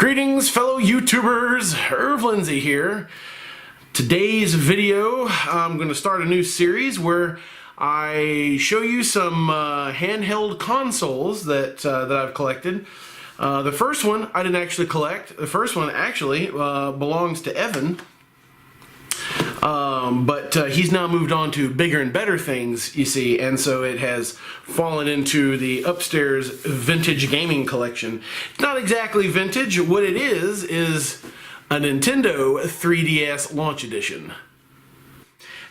Greetings, fellow YouTubers. Irv Lindsay here. Today's video, I'm going to start a new series where I show you some handheld consoles that I've collected. The first one I didn't actually collect. The first one actually belongs to Evan. But he's now moved on to bigger and better things, you see, and so it has fallen into the upstairs vintage gaming collection. It's not exactly vintage. What it is a Nintendo 3DS Launch Edition.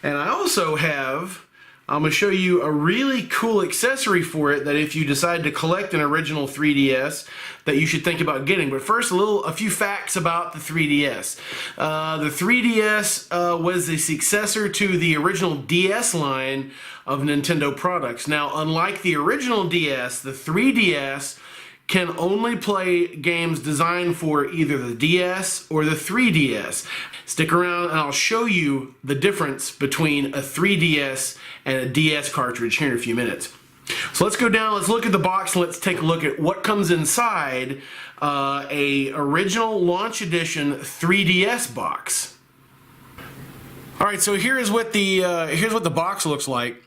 And I also have, I'm going to show you a really cool accessory for it that if you decide to collect an original 3DS that you should think about getting. But first, a few facts about the 3DS. The 3DS was the successor to the original DS line of Nintendo products. Now, unlike the original DS, the 3DS can only play games designed for either the DS or the 3DS. Stick around and I'll show you the difference between a 3DS and a DS cartridge here in a few minutes. So let's go down, let's look at the box, and let's take a look at what comes inside a original Launch Edition 3DS box. Alright, so here's what the box looks like.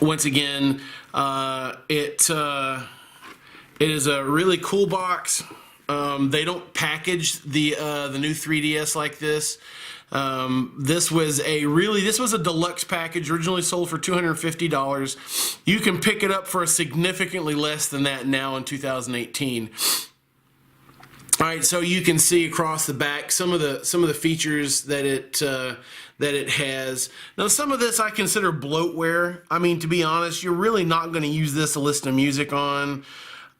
Once again, it is a really cool box. They don't package the new 3DS like this. This was a deluxe package, originally sold for $250. You can pick it up for significantly less than that now in 2018. All right, so you can see across the back some of the features that it has. Now, some of this I consider bloatware. I mean, to be honest, you're really not going to use this to listen to music on.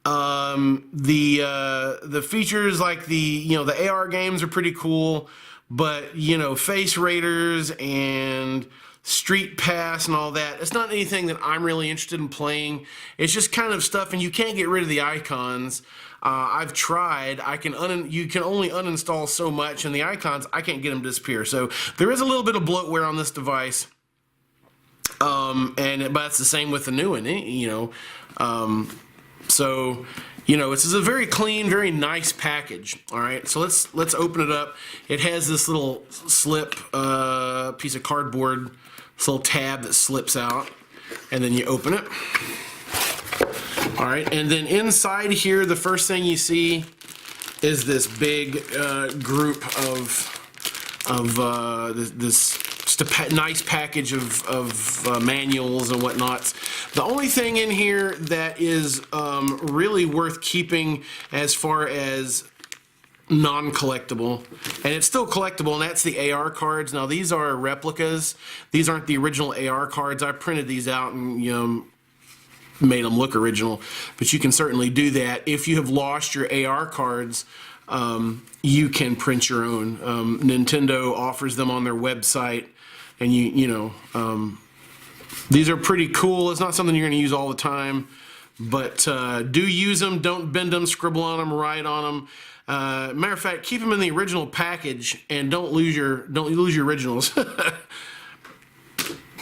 The features like the AR games are pretty cool, but Face Raiders and Street Pass and all that, it's not anything that I'm really interested in playing. It's just kind of stuff, and you can't get rid of the icons. I've tried. You can only uninstall so much, and the icons, I can't get them to disappear. So there is a little bit of bloatware on this device, but it's the same with the new one. So, this is a very clean, very nice package. All right, so let's open it up. It has this little slip piece of cardboard, this little tab that slips out, and then you open it. All right, and then inside here, the first thing you see is this big group of this. Just a nice package of manuals and whatnots. The only thing in here that is really worth keeping as far as non-collectible, and it's still collectible, and that's the AR cards. Now, these are replicas. These aren't the original AR cards. I printed these out and made them look original, but you can certainly do that. If you have lost your AR cards, you can print your own. Nintendo offers them on their website. And these are pretty cool. It's not something you're going to use all the time, but do use them. Don't bend them, scribble on them, write on them. Matter of fact, keep them in the original package and don't lose your originals. All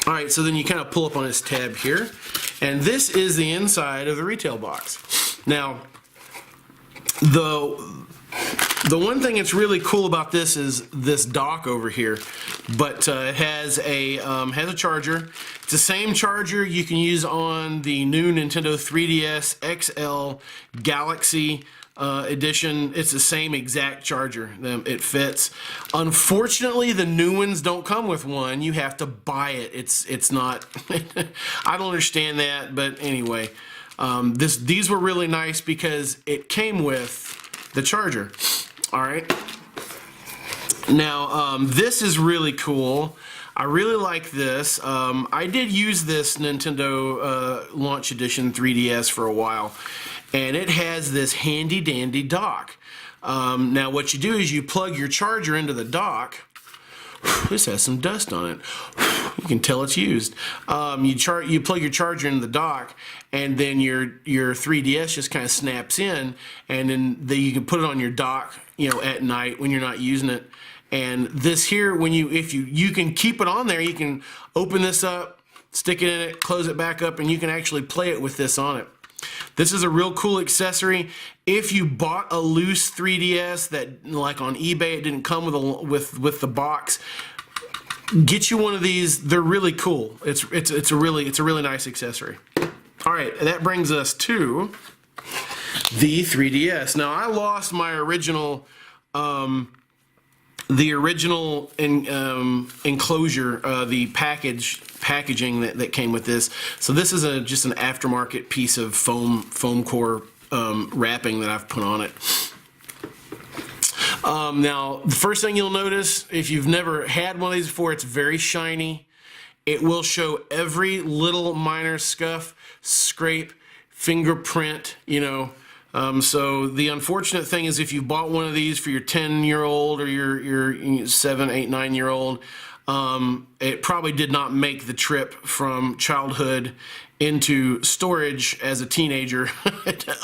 right, so then you kind of pull up on this tab here, and this is the inside of the retail box. Now, the one thing that's really cool about this is this dock over here, but it has a charger. It's the same charger you can use on the new Nintendo 3DS XL Galaxy edition. It's the same exact charger. It fits. Unfortunately, the new ones don't come with one. You have to buy it. It's not. I don't understand that, but anyway, these were really nice because it came with the charger. All right. Now, this is really cool. I really like this. I did use this Nintendo Launch Edition 3DS for a while, and it has this handy dandy dock. Now, what you do is you plug your charger into the dock. This has some dust on it. You can tell it's used. You plug your charger into the dock, and then your 3DS just kind of snaps in, and then you can put it on your dock, at night when you're not using it. And this here, if you can keep it on there, you can open this up, stick it in it, close it back up, and you can actually play it with this on it. This is a real cool accessory. If you bought a loose 3DS that, like on eBay, it didn't come with the box, get you one of these. They're really cool. It's a really nice accessory. All right, that brings us to the 3DS. Now I lost my original enclosure, the packaging that came with this. So this is just an aftermarket piece of foam core wrapping that I've put on it. Now the first thing you'll notice, if you've never had one of these before, it's very shiny. It will show every little minor scuff, scrape, fingerprint, you know. So the unfortunate thing is, if you bought one of these for your 10-year-old or your 7, 8, 9-year-old, it probably did not make the trip from childhood into storage as a teenager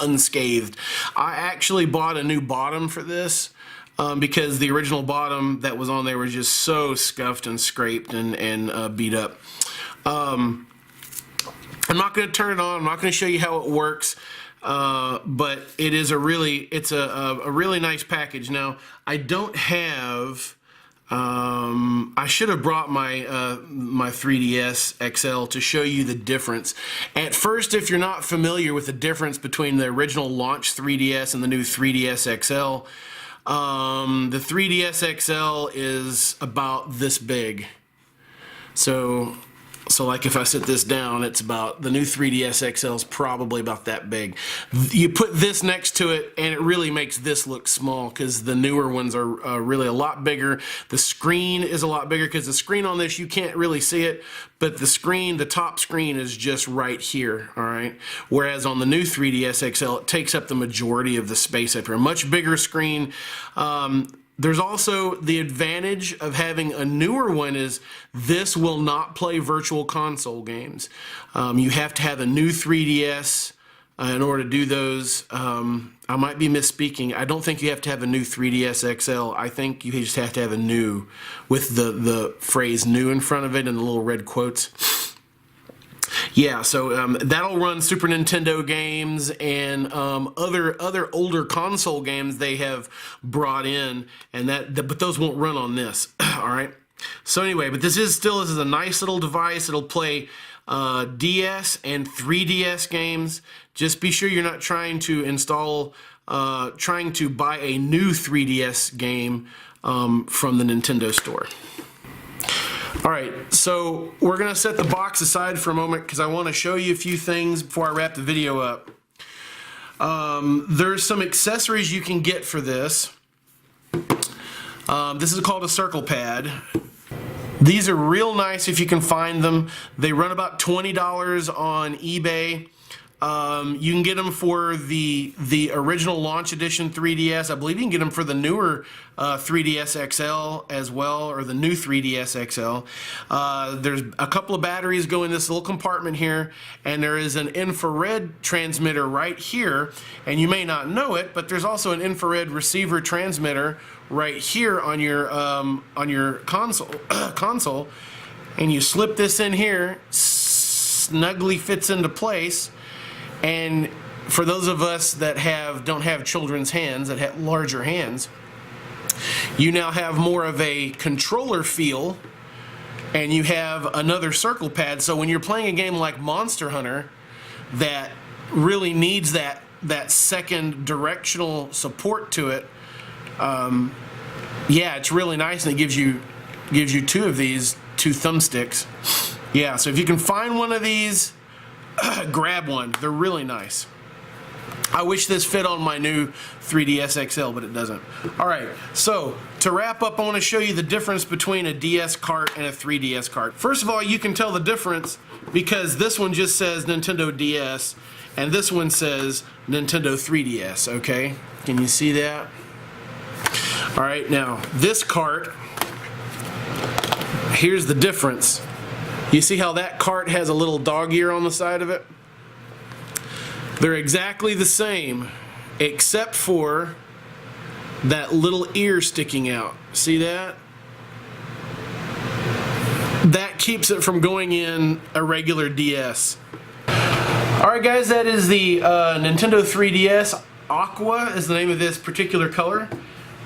unscathed. I actually bought a new bottom for this because the original bottom that was on there was just so scuffed and scraped and beat up. I'm not going to turn it on. I'm not going to show you how it works. But it is a really nice package. Now I don't have. I should have brought my my 3DS XL to show you the difference. At first, if you're not familiar with the difference between the original launch 3DS and the new 3DS XL, the 3DS XL is about this big. So like if I sit this down, it's about, the new 3DS XL is probably about that big. You put this next to it and it really makes this look small, because the newer ones are really a lot bigger. The screen is a lot bigger, because the screen on this, you can't really see it, but the top screen is just right here, all right? Whereas on the new 3DS XL, it takes up the majority of the space up here. A much bigger screen. There's also the advantage of having a newer one is this will not play virtual console games. You have to have a new 3DS in order to do those. I might be misspeaking. I don't think you have to have a new 3DS XL. I think you just have to have a new with the phrase new in front of it and the little red quotes. Yeah, so that'll run Super Nintendo games and other older console games they have brought in, and but those won't run on this. All right. So anyway, but this is a nice little device. It'll play DS and 3DS games. Just be sure you're not trying to buy a new 3DS game from the Nintendo store. All right, so we're going to set the box aside for a moment because I want to show you a few things before I wrap the video up. There's some accessories you can get for this. This is called a circle pad. These are real nice if you can find them. They run about $20 on eBay. You can get them for the original launch edition 3DS. I believe you can get them for the newer 3DS XL as well, or the new 3DS XL. There's a couple of batteries go in this little compartment here, and there is an infrared transmitter right here. And you may not know it, but there's also an infrared receiver transmitter right here on your console. And you slip this in here, snugly fits into place. And for those of us that don't have children's hands, that have larger hands, you now have more of a controller feel, and you have another circle pad. So when you're playing a game like Monster Hunter that really needs that second directional support to it, yeah, it's really nice, and it gives you two of these, two thumbsticks. Yeah, so if you can find one of these, grab one. They're really nice. I wish this fit on my new 3DS XL, but it doesn't. All right, so to wrap up, I want to show you the difference between a DS cart and a 3DS cart. First of all, you can tell the difference because this one just says Nintendo DS and this one says Nintendo 3DS, okay? Can you see that? All right, now this cart, here's the difference. You see how that cart has a little dog ear on the side of it? They're exactly the same, except for that little ear sticking out. See that? That keeps it from going in a regular DS. All Alright guys, that is the Nintendo 3DS. Aqua is the name of this particular color.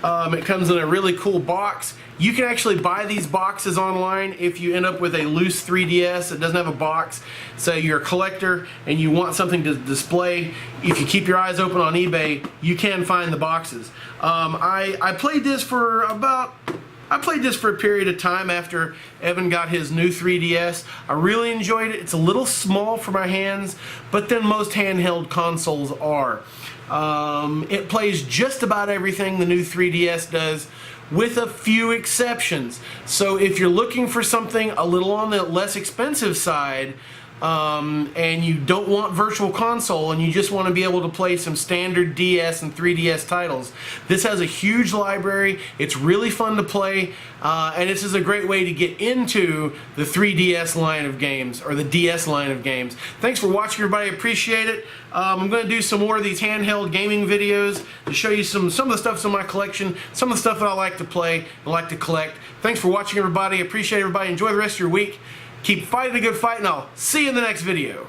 It comes in a really cool box. You can actually buy these boxes online if you end up with a loose 3DS that doesn't have a box. Say you're a collector and you want something to display. If you keep your eyes open on eBay, you can find the boxes. I played this for a period of time after Evan got his new 3DS. I really enjoyed it. It's a little small for my hands, but then most handheld consoles are. It plays just about everything the new 3DS does, with a few exceptions. So if you're looking for something a little on the less expensive side, and you don't want Virtual Console and you just want to be able to play some standard DS and 3DS titles, this has a huge library. It's really fun to play, and this is a great way to get into the 3DS line of games, or the DS line of games. Thanks for watching, everybody. I appreciate it. I'm going to do some more of these handheld gaming videos to show you some of the stuff that's in my collection, some of the stuff that I like to play and like to collect. Thanks for watching, everybody. I appreciate everybody. Enjoy the rest of your week. Keep fighting a good fight, and I'll see you in the next video.